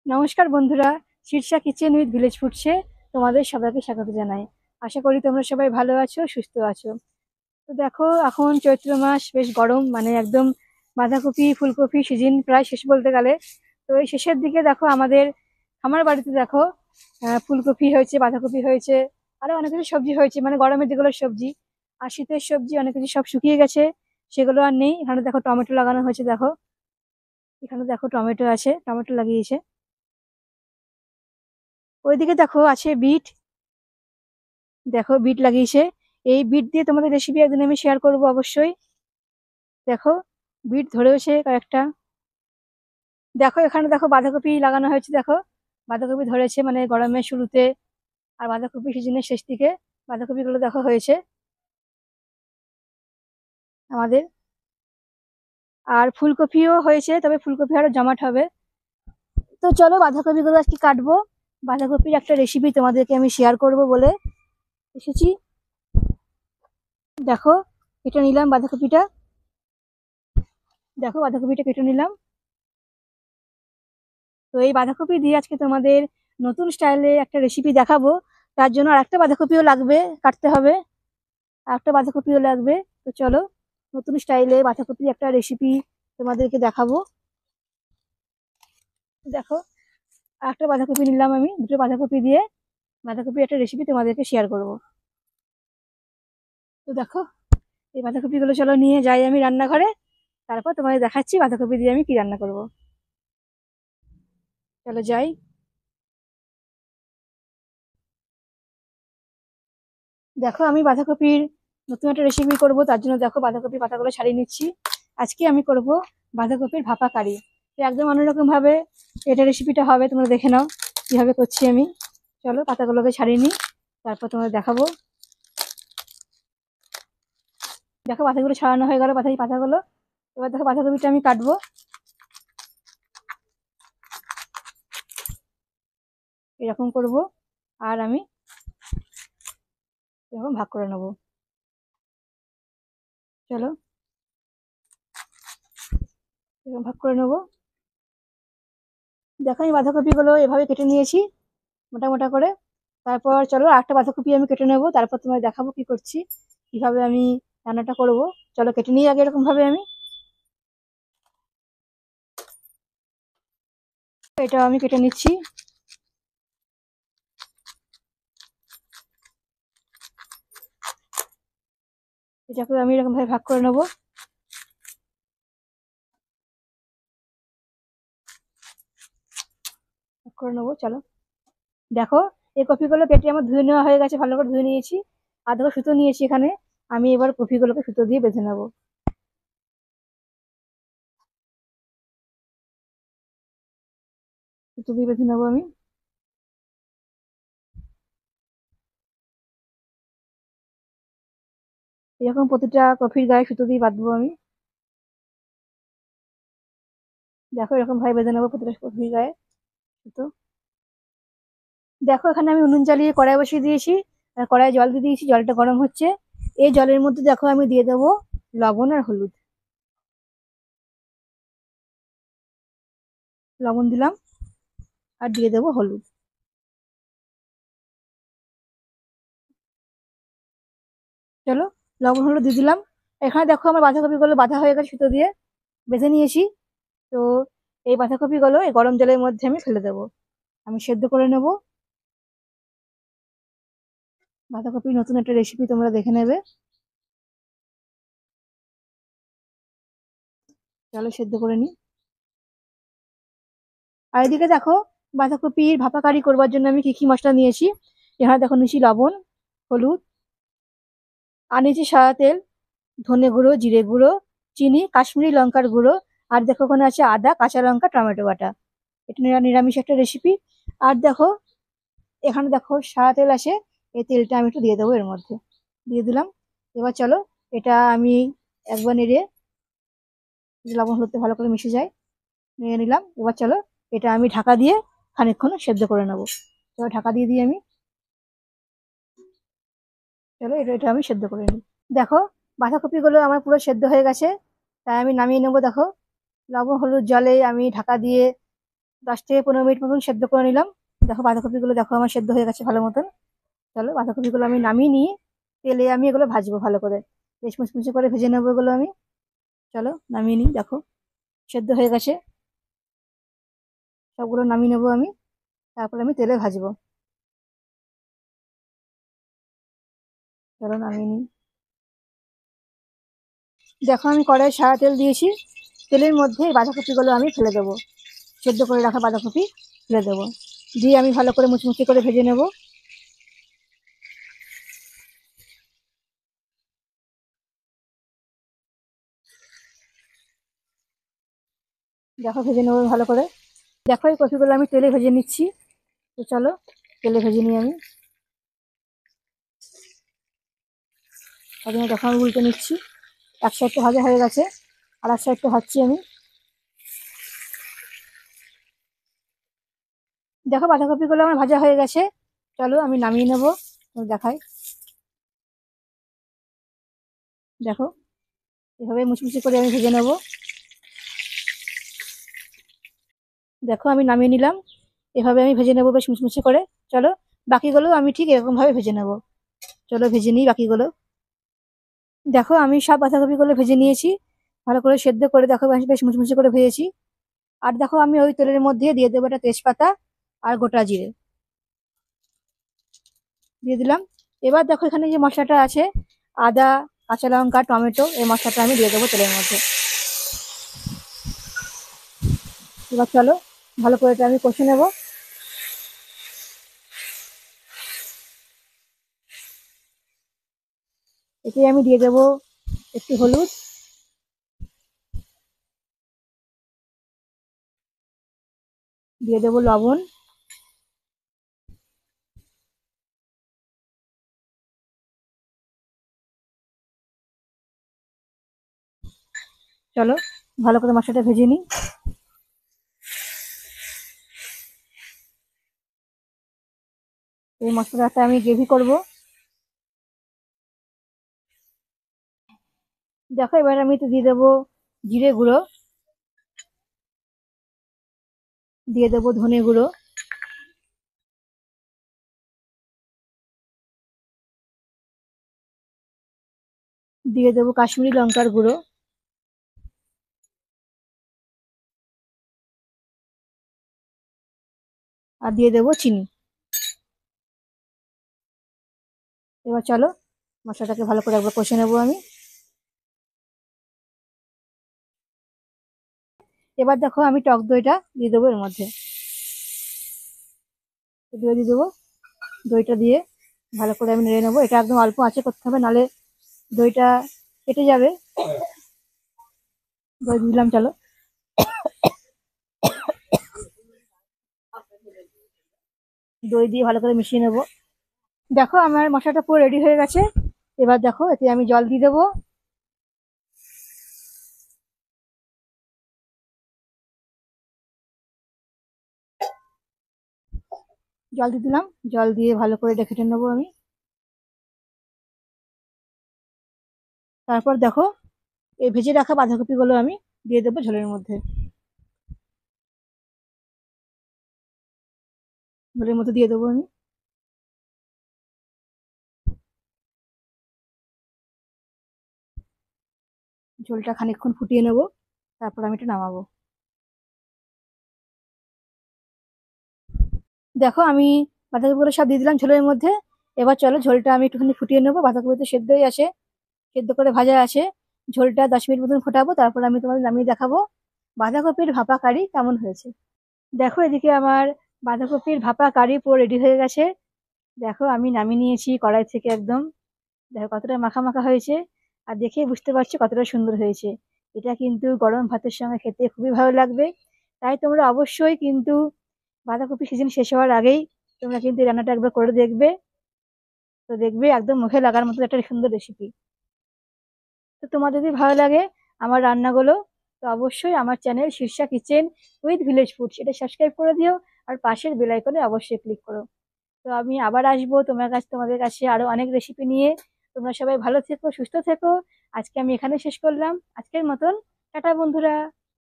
নমস্কার বন্ধুরা, Shirsha kitchen with village ফুডসে তোমাদের সবাইকে স্বাগত জানাই। আশা করি তোমরা সবাই ভালো আছো, সুস্থ আছো। তো দেখো, এখন চৈত্র মাস, বেশ গরম, মানে একদম বাঁধাকপি ফুলকপি সিজন প্রায় শেষ বলতে গেলে। তো এই শেষের দিকে দেখো আমাদের আমার বাড়িতে দেখো ফুলকপি হয়েছে, বাঁধাকপি হয়েছে, আরো অনেক কিছু সবজি হয়েছে, মানে গরমের যেগুলো সবজি। আর শীতের সবজি অনেক কিছু সব শুকিয়ে গেছে, সেগুলো আর নেই। এখানে দেখো টমেটো লাগানো হয়েছে, দেখো এখানে দেখো টমেটো আছে, টমেটো লাগিয়েছে। ওইদিকে দেখো আছে বিট, দেখো বিট লাগিয়েছে। এই বিট দিয়ে তোমাদের রেসিপি একদিন আমি শেয়ার করব অবশ্যই। দেখো বিট ধরেওছে কয়েকটা। দেখো এখানে দেখো বাঁধাকপি লাগানো হয়েছে, দেখো বাঁধাকপি ধরেছে, মানে গরমের শুরুতে আর বাঁধাকপি সিজনের শেষ দিকে বাঁধাকপি গুলো দেখো হয়েছে আমাদের। আর ফুলকপিও হয়েছে, তবে ফুলকপি আরো জমাট হবে। তো চলো বাঁধাকপি গুলো আজকে কাটবো। বাঁধাকপির একটা রেসিপি তোমাদেরকে আমি শেয়ার করব বলে এসেছি। দেখো কেটে নিলাম বাঁধাকপিটা, দেখো বাঁধাকপিটা কেটে নিলাম। তো এই বাঁধাকপি দিয়ে আজকে তোমাদের নতুন স্টাইলে একটা রেসিপি দেখাবো। তার জন্য আর একটা বাঁধাকপিও লাগবে, কাটতে হবে, আর একটা বাঁধাকপিও লাগবে। তো চলো নতুন স্টাইলে বাঁধাকপির একটা রেসিপি তোমাদেরকে দেখাবো। দেখো আর একটা বাঁধাকপি নিলাম, আমি দুটো বাঁধাকপি দিয়ে বাঁধাকপির একটা রেসিপি তোমাদেরকে শেয়ার করব। তো দেখো এই বাঁধাকপিগুলো চলো নিয়ে যাই আমি রান্নাঘরে, তারপর তোমাদের দেখাচ্ছি বাঁধাকপি দিয়ে আমি কি রান্না করব। চলো যাই। দেখো আমি বাঁধাকপির নতুন একটা রেসিপি করব, তার জন্য দেখো বাঁধাকপি পাতাগুলো ছাড়িয়ে নিচ্ছি। আজকে আমি করব বাঁধাকপির ভাপা কারি। তো একদম অন্যরকম ভাবে এটা রেসিপিটা হবে, তোমরা দেখে নাও কিভাবে করছি আমি। চলো পাতাগুলোকে ছাড়িয়ে নিই, তারপর তোমাদের দেখাবো। দেখো পাতাগুলো ছাড়ানো হয়ে গেল, পাতাগুলো। এবার দেখো বাঁধাকপিটা আমি কাটবো, এরকম করব। আর আমি এরকম ভাগ করে নেবো। চলো এরকম ভাগ করে নেবো। দেখো আমি বাঁধাকপিগুলো এভাবে কেটে নিয়েছি মোটা মোটা করে। তারপর চলো আরেকটা বাঁধাকপি আমি কেটে নেবো, তারপর তোমায় দেখাবো কি করছি, কিভাবে আমি রান্নাটা করব। চলো কেটে নিই আগে এরকম ভাবে আমি। এটা আমি কেটে নিচ্ছি। এটাকে আমি এরকম ভাবে ভাগ করে নেবো। ভাগ করে নেবো চলো। দেখো এই কপিগুলো কেটে আমার ধুয়ে নেওয়া হয়ে গেছে, ভালো করে ধুয়ে নিয়েছি। আর দেখো সুতো নিয়েছি এখানে, আমি এবার কপিগুলোকে সুতো দিয়ে বেঁধে নেবো। সুতো দিয়ে বেঁধে নেবো আমি। এরকম প্রতিটা কপির গায়ে সুতো দিয়ে বাঁধবো আমি। দেখো এরকম ভাবে বেঁধে নেবো প্রতিটা কপির গায়ে সুতো। দেখো এখানে আমি উনুন জ্বালিয়ে কড়াই বসিয়ে দিয়েছি, আর কড়াই জল দিয়ে দিয়েছি, জলটা গরম হচ্ছে। এই জলের মধ্যে দেখো আমি দিয়ে দেবো লবণ আর হলুদ। লবণ দিলাম আর দিয়ে দেবো হলুদ। চলো লবণ হলুদ দিয়ে দিলাম। এখানে দেখো আমার বাঁধাকপিগুলো বাঁধা হয়ে গেছে, সুতো দিয়ে বেঁধে নিয়েছি। তো এই বাঁধাকপিগুলো এই গরম জলের মধ্যে আমি ফেলে দেবো, আমি সেদ্ধ করে নেব। বাঁধাকপির নতুন একটা রেসিপি তোমরা দেখে নেবে। চলো সেদ্ধ করে নিই। আর এদিকে দেখো বাঁধাকপির ভাপা কারি করবার জন্য আমি কি কি মশলা নিয়েছি। এখানে দেখো নিয়েছি লবণ, হলুদ, আর নিয়েছি সাদা তেল, ধনে গুঁড়ো, জিরে গুঁড়ো, চিনি, কাশ্মীরি লঙ্কার গুঁড়ো। আর দেখো ওখানে আছে আদা, কাঁচা লঙ্কা, টমেটো বাটা। এটা নিরামিষ একটা রেসিপি। আর দেখো এখানে দেখো সাদা তেল আছে, এই তেলটা আমি একটু দিয়ে দেবো এর মধ্যে। দিয়ে দিলাম। এবার চলো এটা আমি একবার নেড়ে, লবণ হলুদটা ভালো করে মিশে যায়, নিয়ে নিলাম। এবার চলো এটা আমি ঢাকা দিয়ে খানিকক্ষণ সেদ্ধ করে নেবো। চলো ঢাকা দিয়ে দিই আমি। চলো এটা এটা আমি সেদ্ধ করে নিই। দেখো বাঁধাকপিগুলো আমার পুরো সেদ্ধ হয়ে গেছে, তাই আমি নামিয়ে নেবো। দেখো লবণ হলুদ জলে আমি ঢাকা দিয়ে 10 থেকে 15 মিনিট মতন সেদ্ধ করে নিলাম। দেখো বাঁধাকপিগুলো দেখো আমার সেদ্ধ হয়ে গেছে ভালো মতন। চলো বাঁধাকপিগুলো আমি নামিয়ে নিয়ে তেলে আমি এগুলো ভাজবো ভালো করে, বেশ মুচমুচে করে ভেজে নেবো এগুলো আমি। চলো নামিয়ে নিই, দেখো সেদ্ধ হয়ে গেছে, সবগুলো নামিয়ে নেবো আমি, তারপরে আমি তেলে ভাজবো। চলো নামিয়ে নিই। দেখো আমি কড়াই সাদা তেল দিয়েছি, তেলের মধ্যে এই বাঁধাকপিগুলো আমি ফেলে দেবো, সেদ্ধ করে রাখা বাঁধাকপি ফেলে দেবো, দিয়ে আমি ভালো করে মুচমুচে করে ভেজে নেব। দেখো ভেজে নেবো ভালো করে। দেখো এই কপিগুলো আমি তেলে ভেজে নিচ্ছি। তো চলো তেলে ভেজে নিই আমি। দেখো আমি উল্টে নিচ্ছি, এক সাইডটা ভাজা হয়ে গেছে, আর এক সাইডটা ভাজছি আমি। দেখো বাঁধাকপিগুলো আমার ভাজা হয়ে গেছে, চলো আমি নামিয়ে নেবো, দেখাই। দেখো এভাবে মুচমুচে করে আমি ভেজে নেবো। দেখো আমি নামিয়ে নিলাম, এভাবে আমি ভেজে নেবো বেশ মুচমুচে করে। চলো বাকিগুলো আমি ঠিক এরকম ভাবে ভেজে নেবো। চলো ভেজে নিই বাকিগুলো। দেখো আমি সব বাঁধাকপিগুলো ভেজে নিয়েছি, ভালো করে সেদ্ধ করে দেখো বেশ মুচমুচে করে ভেজেছি। আর দেখো আমি ওই তেলের মধ্যে দিয়ে দেবো একটা তেজপাতা আর গোটা জিরে দিয়ে দিলাম। এবার দেখো এখানে যে মশলাটা আছে, আদা, কাঁচা লঙ্কা, টমেটো, এই মশলাটা আমি দিয়ে দেবো তেলের মধ্যে। এবার চলো ভালো করে এটা আমি কষে নেব। এতে আমি দিয়ে দেবো একটু হলুদ, দিয়ে দেবো লবণ, চলো ভালো করে মশলাটা ভেজে নিই। এই মশলাটা আমি গ্রেভি করব। দেখো এবার আমি তো দিয়ে দেবো জিরে গুঁড়ো, দিয়ে দেবো ধনে গুঁড়ো, দিয়ে দেবো কাশ্মীরি লঙ্কার গুঁড়ো, আর দিয়ে দেবো চিনি। এবার চলো মশলাটাকে ভালো করে একবার কষে নেবো আমি। এবার দেখো আমি টক দইটা দিয়ে দেবো এর মধ্যে, দিয়ে দেবো দইটা দিয়ে ভালো করে আমি নেড়ে নেবো। এটা একদম অল্প আঁচে করতে হবে, নাহলে দইটা কেটে যাবে। দই দিলাম, চলো দই দিয়ে ভালো করে মিশিয়ে নেবো। দেখো আমার মশলাটা পুরো রেডি হয়ে গেছে। এবার দেখো এতে আমি জল দিয়ে দেবো। জল দিয়ে দিলাম, জল দিয়ে ভালো করে এটা ফেটে নেবো আমি। তারপর দেখো এই ভেজে রাখা বাঁধাকপিগুলো আমি দিয়ে দেবো ঝোলের মধ্যে, ঝোলের মধ্যে দিয়ে দেবো আমি। ঝোলটা খানিকক্ষণ ফুটিয়ে নেবো, তারপর আমি এটা নামাবো। দেখো আমি বাঁধাকপিগুলো সব দিয়ে দিলাম ঝোলের মধ্যে। এবার চলো ঝোলটা আমি একটুখানি ফুটিয়ে নেবো, বাঁধাকপি তো সেদ্ধই আছে, সেদ্ধ করে ভাজা আছে। ঝোলটা 10 মিনিট মতন ফোটাবো, তারপর আমি তোমাদের নামিয়ে দেখাবো বাঁধাকপির ভাপা কারি কেমন হয়েছে। দেখো এদিকে আমার বাঁধাকপির ভাপা কারি পুরো রেডি হয়ে গেছে। দেখো আমি নামিয়ে নিয়েছি কড়াই থেকে একদম, দেখো কতটা মাখা মাখা হয়েছে, আর দেখেই বুঝতে পারছো কতটা সুন্দর হয়েছে। এটা কিন্তু গরম ভাতের সঙ্গে খেতে খুবই ভালো লাগবে। তাই তোমরা অবশ্যই কিন্তু বাঁধাকপি সিজন শেষ হওয়ার আগেই তোমরা কিন্তু এই রান্নাটা একবার করে দেখবে। তো দেখবে একদম মুখে লাগার মতো একটা সুন্দর রেসিপি। তো তোমার যদি ভালো লাগে আমার রান্নাগুলো, তো অবশ্যই আমার channel Shirsha kitchen with village foods এটা সাবস্ক্রাইব করে দিও, আর পাশের বেল আইকনে অবশ্যই ক্লিক করো। তো আমি আবার আসবো তোমাদের কাছে আরো অনেক রেসিপি নিয়ে। তোমরা সবাই ভালো থেকো, সুস্থ থেকো। আজকে আমি এখানে শেষ করলাম, আজকের মতন টাটা বন্ধুরা।